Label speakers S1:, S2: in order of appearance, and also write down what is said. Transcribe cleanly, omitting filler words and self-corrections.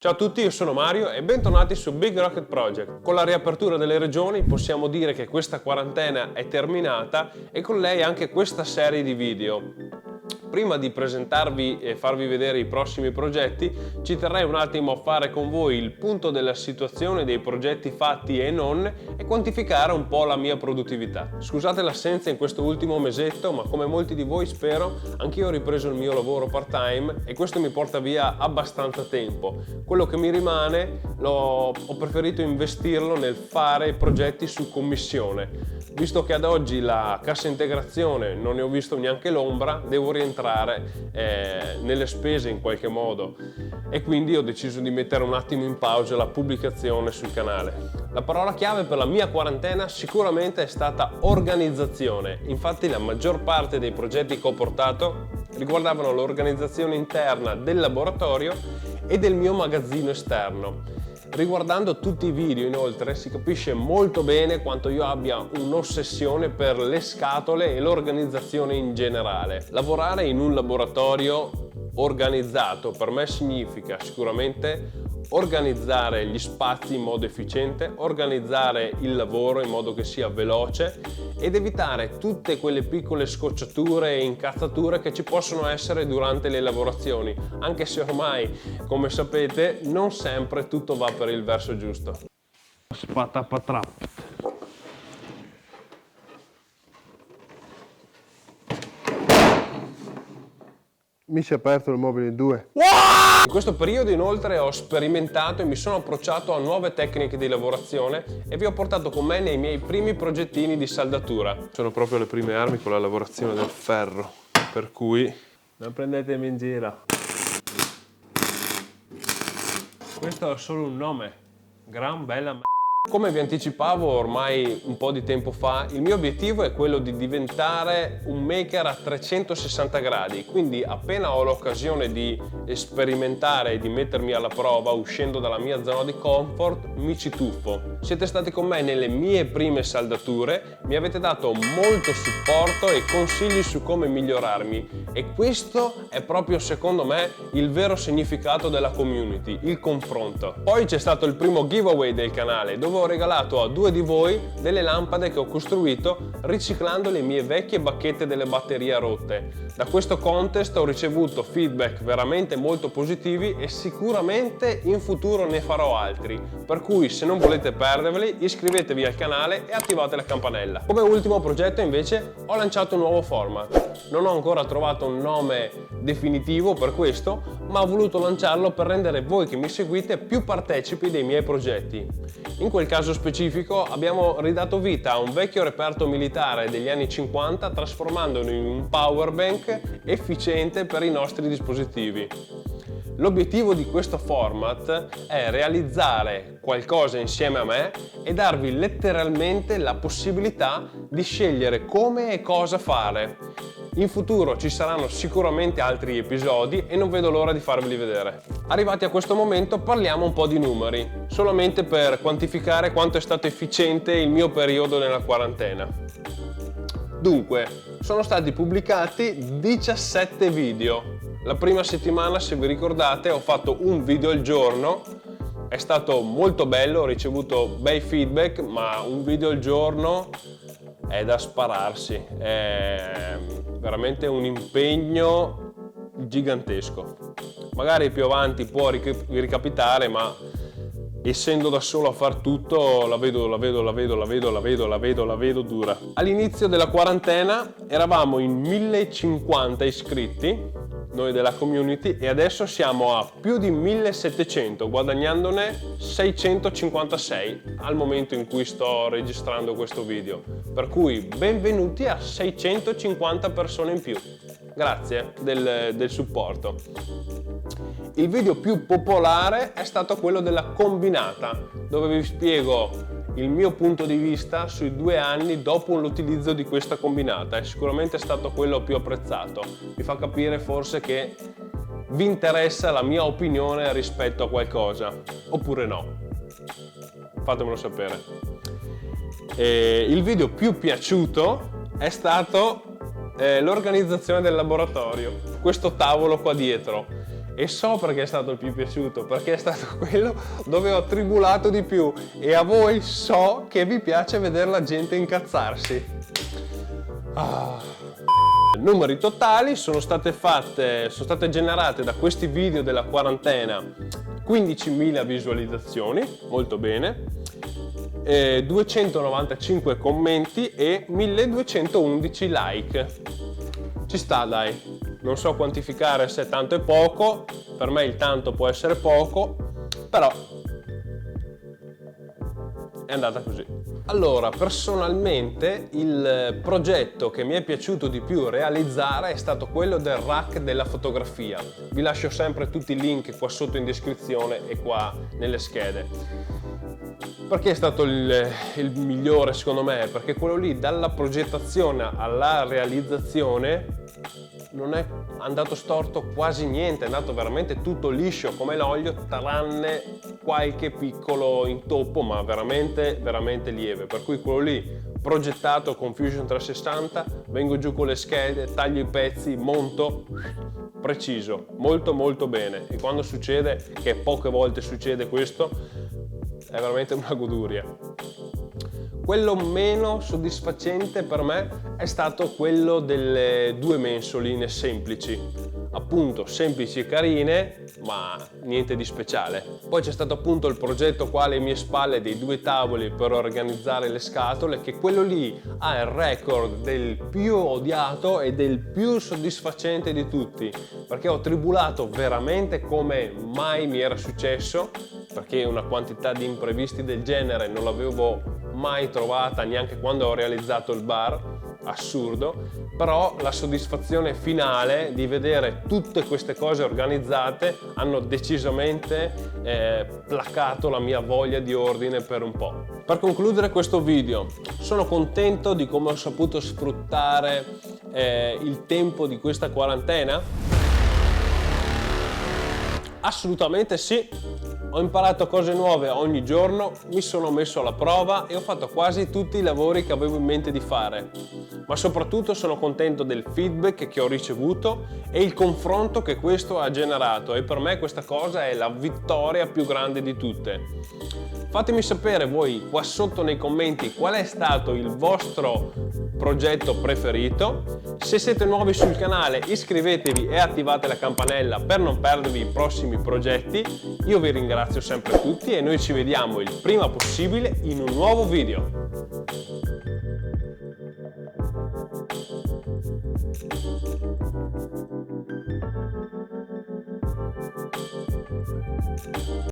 S1: Ciao a tutti, io sono Mario e bentornati su Big Rocket Project. Con la riapertura delle regioni possiamo dire che questa quarantena è terminata e con lei anche questa serie di video. Prima di presentarvi e farvi vedere i prossimi progetti, ci terrei un attimo a fare con voi il punto della situazione dei progetti fatti e non e quantificare un po' la mia produttività. Scusate l'assenza in questo ultimo mesetto, ma come molti di voi spero, anch'io ho ripreso il mio lavoro part-time e questo mi porta via abbastanza tempo. Quello che mi rimane ho preferito investirlo nel fare progetti su commissione. Visto che ad oggi la cassa integrazione non ne ho visto neanche l'ombra, devo rientrare nelle spese in qualche modo e quindi ho deciso di mettere un attimo in pausa la pubblicazione sul canale. La parola chiave per la mia quarantena sicuramente è stata organizzazione. Infatti la maggior parte dei progetti che ho portato riguardavano l'organizzazione interna del laboratorio e del mio magazzino esterno. Riguardando tutti i video inoltre si capisce molto bene quanto io abbia un'ossessione per le scatole e l'organizzazione in generale. Lavorare in un laboratorio organizzato per me significa sicuramente organizzare gli spazi in modo efficiente, organizzare il lavoro in modo che sia veloce ed evitare tutte quelle piccole scocciature e incazzature che ci possono essere durante le lavorazioni, anche se ormai, come sapete, non sempre tutto va per il verso giusto. Spatapatrap.
S2: Mi si è aperto il mobile in due.
S1: In questo periodo inoltre ho sperimentato e mi sono approcciato a nuove tecniche di lavorazione e vi ho portato con me nei miei primi progettini di saldatura. Sono proprio le prime armi con la lavorazione del ferro, per cui non prendetemi in giro. Questo è solo un nome, gran bella Come vi anticipavo ormai un po' di tempo fa, il mio obiettivo è quello di diventare un maker a 360 gradi, quindi appena ho l'occasione di sperimentare e di mettermi alla prova uscendo dalla mia zona di comfort, mi ci tuffo. Siete stati con me nelle mie prime saldature, mi avete dato molto supporto e consigli su come migliorarmi e questo è proprio secondo me il vero significato della community, il confronto. Poi c'è stato il primo giveaway del canale dove ho regalato a 2 di voi delle lampade che ho costruito riciclando le mie vecchie bacchette delle batterie rotte. Da questo contest ho ricevuto feedback veramente molto positivi e sicuramente in futuro ne farò altri, per cui se non volete perderveli iscrivetevi al canale e attivate la campanella. Come ultimo progetto invece ho lanciato un nuovo format. Non ho ancora trovato un nome definitivo per questo, ma ho voluto lanciarlo per rendere voi che mi seguite più partecipi dei miei progetti. In quel caso specifico abbiamo ridato vita a un vecchio reperto militare degli anni 50 trasformandolo in un power bank efficiente per i nostri dispositivi. L'obiettivo di questo format è realizzare qualcosa insieme a me e darvi letteralmente la possibilità di scegliere come e cosa fare. In futuro ci saranno sicuramente altri episodi e non vedo l'ora di farveli vedere. Arrivati a questo momento parliamo un po' di numeri, solamente per quantificare quanto è stato efficiente il mio periodo nella quarantena. Dunque, sono stati pubblicati 17 video. La prima settimana, se vi ricordate, ho fatto un video al giorno. È stato molto bello, ho ricevuto bei feedback, ma un video al giorno è da spararsi. È veramente un impegno gigantesco. Magari più avanti può ricapitare, ma essendo da solo a far tutto la vedo dura. All'inizio della quarantena eravamo in 1050 iscritti noi della community e adesso siamo a più di 1700, guadagnandone 656 al momento in cui sto registrando questo video, per cui benvenuti a 650 persone in più. Grazie del supporto. Il video più popolare è stato quello della combinata, dove vi spiego il mio punto di vista sui 2 anni dopo l'utilizzo di questa combinata. È sicuramente stato quello più apprezzato. Vi fa capire forse che vi interessa la mia opinione rispetto a qualcosa, oppure no. Fatemelo sapere. Il video più piaciuto è stato l'organizzazione del laboratorio, questo tavolo qua dietro. e so perché è stato il più piaciuto, perché è stato quello dove ho tribulato di più, e a voi so che vi piace vedere la gente incazzarsi. Numeri totali sono state generate da questi video della quarantena 15.000 visualizzazioni, molto bene, 295 commenti e 1211 like. Ci sta, dai. Non so quantificare se tanto è poco, per me il tanto può essere poco, però è andata così. Allora, personalmente il progetto che mi è piaciuto di più realizzare è stato quello del rack della fotografia. Vi lascio sempre tutti i link qua sotto in descrizione e qua nelle schede. Perché è stato il migliore secondo me? Perché quello lì, dalla progettazione alla realizzazione, non è andato storto quasi niente, è andato veramente tutto liscio come l'olio, tranne qualche piccolo intoppo, ma veramente veramente lieve. Per cui quello lì progettato con Fusion 360, vengo giù con le schede, taglio i pezzi, monto, preciso, molto molto bene. E quando succede, che poche volte succede questo, è veramente una goduria. Quello meno soddisfacente per me è stato quello delle due mensoline semplici, appunto semplici e carine, ma niente di speciale. Poi c'è stato appunto il progetto qua alle mie spalle dei due tavoli per organizzare le scatole, che quello lì ha il record del più odiato e del più soddisfacente di tutti, perché ho tribulato veramente come mai mi era successo, perché una quantità di imprevisti del genere non l'avevo mai trovata neanche quando ho realizzato il bar, assurdo. Però la soddisfazione finale di vedere tutte queste cose organizzate hanno decisamente placato la mia voglia di ordine per un po'. Per concludere questo video, sono contento di come ho saputo sfruttare il tempo di questa quarantena? Assolutamente sì. Ho imparato cose nuove ogni giorno, mi sono messo alla prova e ho fatto quasi tutti i lavori che avevo in mente di fare. Ma soprattutto sono contento del feedback che ho ricevuto e il confronto che questo ha generato, e per me questa cosa è la vittoria più grande di tutte. Fatemi sapere voi qua sotto nei commenti qual è stato il vostro progetto preferito. Se siete nuovi sul canale, iscrivetevi e attivate la campanella per non perdervi i prossimi progetti. Io vi ringrazio sempre tutti e noi ci vediamo il prima possibile in un nuovo video.